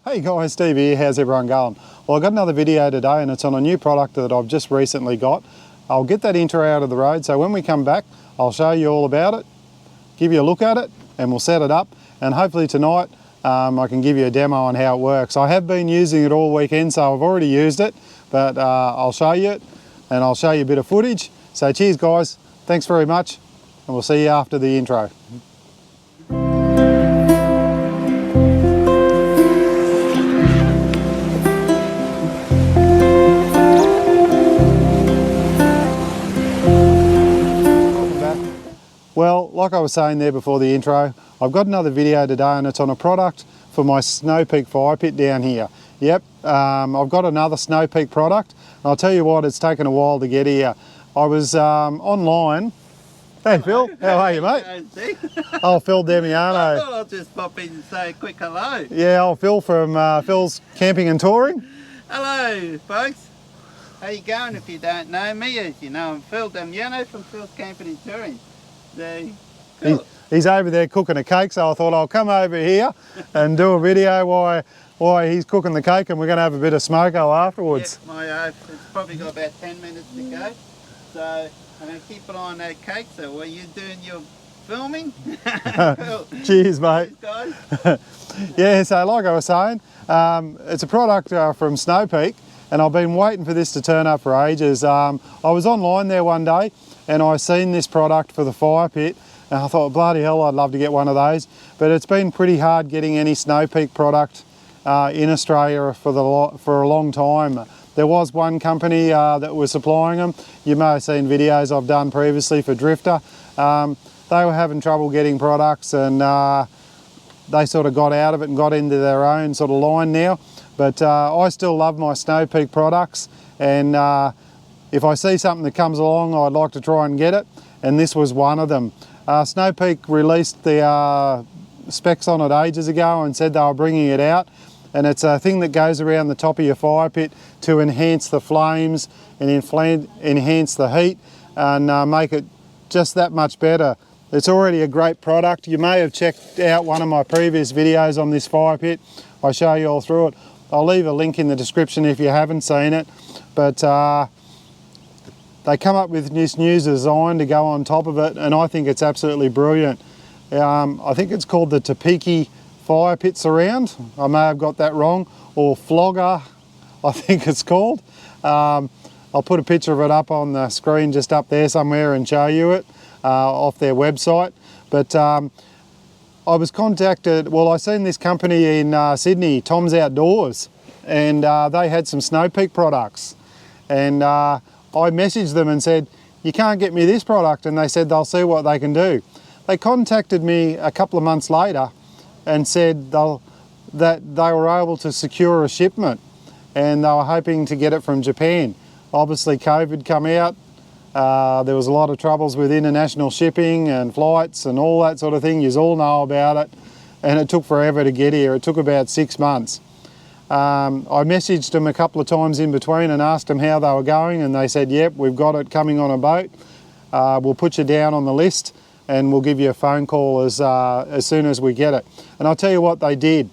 Hey guys, Steve here. How's everyone going? Well, I've got another video today and it's on a new product that I've just recently got. I'll get that intro out of the road, so when we come back I'll show you all about it, give you a look at it, and we'll set it up, and hopefully tonight I can give you a demo on how it works. I have been using it all weekend, so I've already used it, but I'll show you it and I'll show you a bit of footage. So cheers guys, thanks very much, and we'll see you after the intro. Well, like I was saying there before the intro, I've got another video today and it's on a product for my Snow Peak fire pit down here. Yep, I've got another Snow Peak product. I'll tell you what, it's taken a while to get here. I was online. Hey hello. Phil, how are you mate? Oh, Phil Demiano. I thought I'll just pop in and say a quick hello. Yeah, old Phil from Phil's Camping and Touring. Hello folks. How you going? If you don't know me, as you know, I'm Phil Demiano from Phil's Camping and Touring. Cool. He's over there cooking a cake, so I thought I'll come over here and do a video while he's cooking the cake, and we're going to have a bit of smoko afterwards. Yeah, it's probably got about 10 minutes to go, so I'm going to keep an eye on that cake. So while you're doing your filming, cool. Cheers mate. Cheers, guys. Yeah, so like I was saying, it's a product from Snow Peak, and I've been waiting for this to turn up for ages. I was online there one day and I seen this product for the fire pit, and I thought, bloody hell, I'd love to get one of those. But it's been pretty hard getting any Snow Peak product in Australia for a long time. There was one company that was supplying them. You may have seen videos I've done previously for Drifter. They were having trouble getting products, and they sort of got out of it and got into their own sort of line now. But I still love my Snow Peak products, and if I see something that comes along, I'd like to try and get it, and this was one of them. Snow Peak released the specs on it ages ago and said they were bringing it out, and it's a thing that goes around the top of your fire pit to enhance the flames and enhance the heat and make it just that much better. It's already a great product. You may have checked out one of my previous videos on this fire pit. I show you all through it. I'll leave a link in the description if you haven't seen it, but they come up with this new design to go on top of it, and I think it's absolutely brilliant. I think it's called the Topeki Fire Pit Surround. I may have got that wrong, or Floga, I think it's called. I'll put a picture of it up on the screen just up there somewhere and show you it off their website. But I was contacted, well, I seen this company in Sydney, Tom's Outdoors, and they had some Snow Peak products, and I messaged them and said, you can't get me this product, and they said they'll see what they can do. They contacted me a couple of months later and said that they were able to secure a shipment, and they were hoping to get it from Japan. Obviously COVID come out, there was a lot of troubles with international shipping and flights and all that sort of thing. You all know about it, and it took forever to get here. It took about 6 months. I messaged them a couple of times in between and asked them how they were going, and they said, yep, we've got it coming on a boat. We'll put you down on the list and we'll give you a phone call as soon as we get it. And I'll tell you what they did.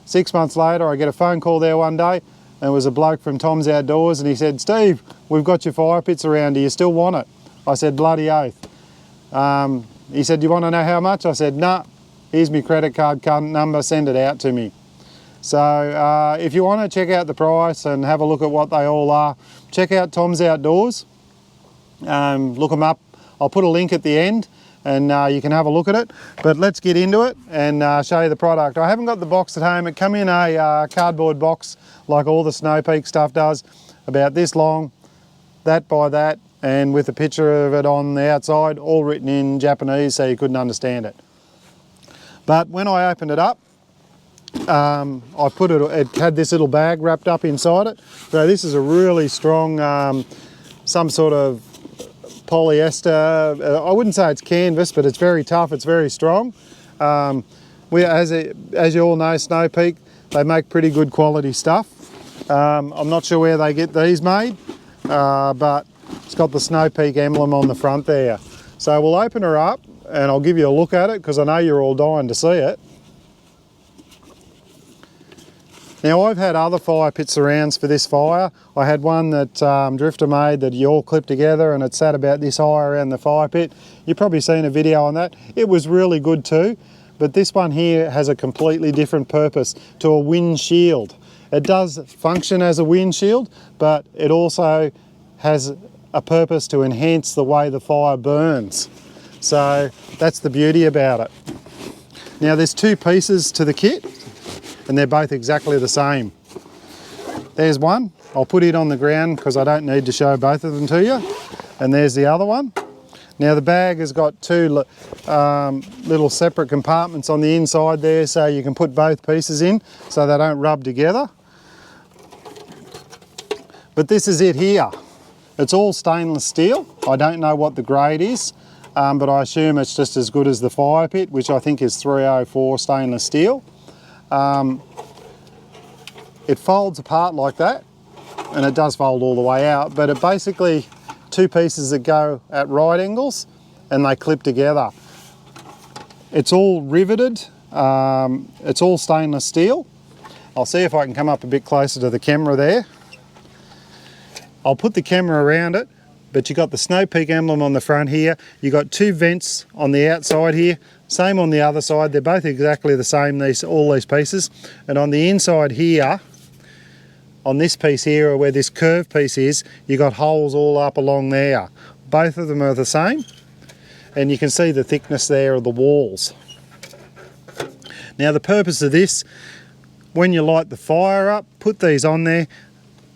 6 months later, I get a phone call there one day, and it was a bloke from Tom's Outdoors, and he said, Steve, we've got your fire pits around, do you still want it? I said, bloody oath. He said, do you want to know how much? I said, nah, here's my credit card number, send it out to me. So if you want to check out the price and have a look at what they all are, check out Tom's Outdoors, look them up. I'll put a link at the end, and you can have a look at it. But let's get into it and show you the product. I haven't got the box at home. It come in a cardboard box like all the Snow Peak stuff does, about this long, that by that, and with a picture of it on the outside, all written in Japanese so you couldn't understand it. But when I opened it up, I put it had this little bag wrapped up inside it. So this is a really strong, some sort of polyester. I wouldn't say it's canvas, but it's very tough, it's very strong. As you all know, Snow Peak, they make pretty good quality stuff. I'm not sure where they get these made, but it's got the Snow Peak emblem on the front there. So we'll open her up and I'll give you a look at it because I know you're all dying to see it. Now I've had other fire pit surrounds for this fire. I had one that Drifter made that you all clipped together and it sat about this high around the fire pit. You've probably seen a video on that. It was really good too, but this one here has a completely different purpose, to a wind shield. It does function as a wind shield, but it also has a purpose to enhance the way the fire burns. So that's the beauty about it. Now there's two pieces to the kit and they're both exactly the same. There's one, I'll put it on the ground because I don't need to show both of them to you. And there's the other one. Now the bag has got two little separate compartments on the inside there, so you can put both pieces in so they don't rub together. But this is it here. It's all stainless steel. I don't know what the grade is, but I assume it's just as good as the fire pit, which I think is 304 stainless steel. It folds apart like that, and it does fold all the way out, but it basically two pieces that go at right angles and they clip together. It's all riveted, it's all stainless steel. I'll see if I can come up a bit closer to the camera there. I'll put the camera around it, but you've got the S.A.W emblem on the front here. You've got two vents on the outside here, same on the other side. They're both exactly the same, all these pieces. And on the inside here, on this piece here, or where this curved piece is, you've got holes all up along there. Both of them are the same, and you can see the thickness there of the walls. Now the purpose of this, when you light the fire up, put these on there,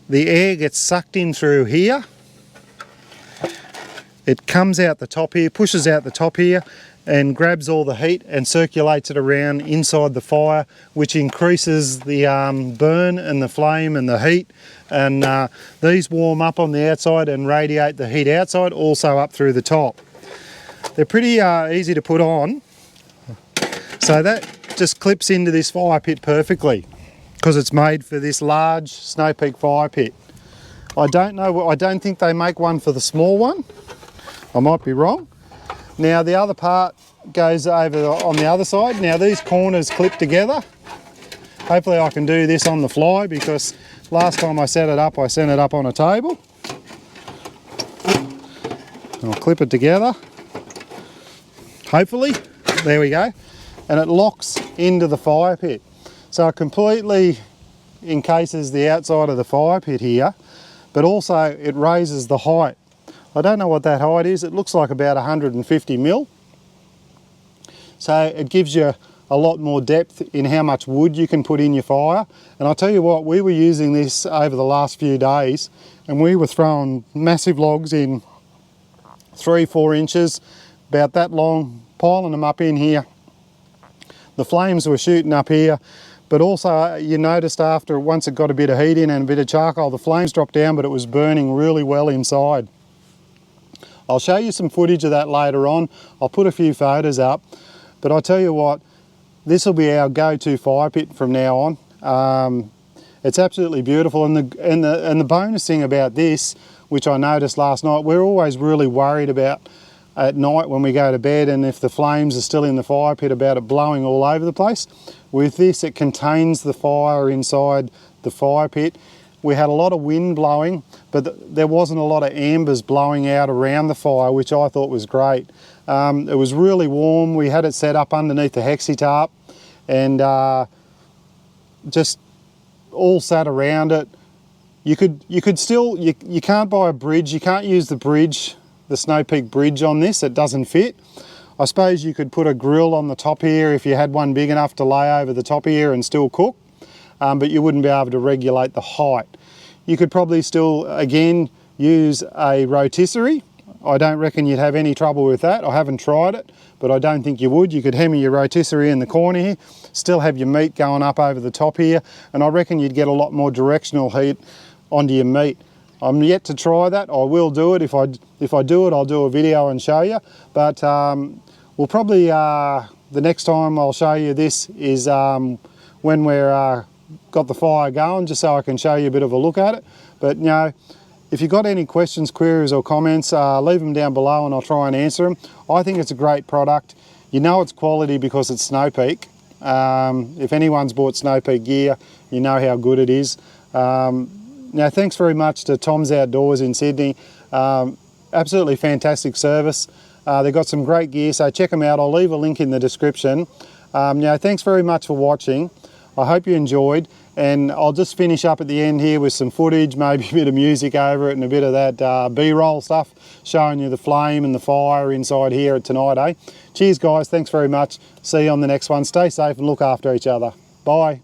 the air gets sucked in through here. It comes out the top here, pushes out the top here, and grabs all the heat and circulates it around inside the fire, which increases the burn and the flame and the heat. And these warm up on the outside and radiate the heat outside, also up through the top. They're pretty easy to put on, so that just clips into this fire pit perfectly, because it's made for this large S.A.W fire pit. I don't know, I don't think they make one for the small one. I might be wrong. Now the other part goes over on the other side. Now these corners clip together. Hopefully I can do this on the fly, because last time I set it up on a table. I'll clip it together. Hopefully, there we go. And it locks into the fire pit. So it completely encases the outside of the fire pit here, but also it raises the height. I don't know what that height is. It looks like about 150 mil. So it gives you a lot more depth in how much wood you can put in your fire. And I'll tell you what, we were using this over the last few days, and we were throwing massive logs in 3-4 inches, about that long, piling them up in here. The flames were shooting up here, but also you noticed after, once it got a bit of heat in and a bit of charcoal, the flames dropped down, but it was burning really well inside. I'll show you some footage of that later on. I'll put a few photos up, but I'll tell you what, this will be our go-to fire pit from now on. It's absolutely beautiful, and the bonus thing about this, which I noticed last night, we're always really worried about at night when we go to bed, and if the flames are still in the fire pit, about it blowing all over the place. With this, it contains the fire inside the fire pit. We had a lot of wind blowing, but there wasn't a lot of embers blowing out around the fire, which I thought was great. It was really warm. We had it set up underneath the hexi tarp, and just all sat around it. You can't buy a bridge. You can't use the bridge, the Snow Peak bridge on this. It doesn't fit. I suppose you could put a grill on the top here if you had one big enough to lay over the top here and still cook, but you wouldn't be able to regulate the height. You could probably still, again, use a rotisserie. I don't reckon you'd have any trouble with that. I haven't tried it, but I don't think you would. You could hammer your rotisserie in the corner here, still have your meat going up over the top here, and I reckon you'd get a lot more directional heat onto your meat. I'm yet to try that. I will do it. If I do it, I'll do a video and show you. But we'll probably, the next time I'll show you this is when we're got the fire going, just so I can show you a bit of a look at it. But you know, if you've got any questions, queries or comments, leave them down below and I'll try and answer them. I think it's a great product. You know it's quality because it's Snow Peak. If anyone's bought Snow Peak gear, you know how good it is. Now, thanks very much to Tom's Outdoors in Sydney. Absolutely fantastic service. They've got some great gear, so check them out. I'll leave a link in the description. Now, thanks very much for watching. I hope you enjoyed, and I'll just finish up at the end here with some footage, maybe a bit of music over it and a bit of that B-roll stuff, showing you the flame and the fire inside here at Tonight, eh? Cheers guys, thanks very much. See you on the next one. Stay safe and look after each other. Bye.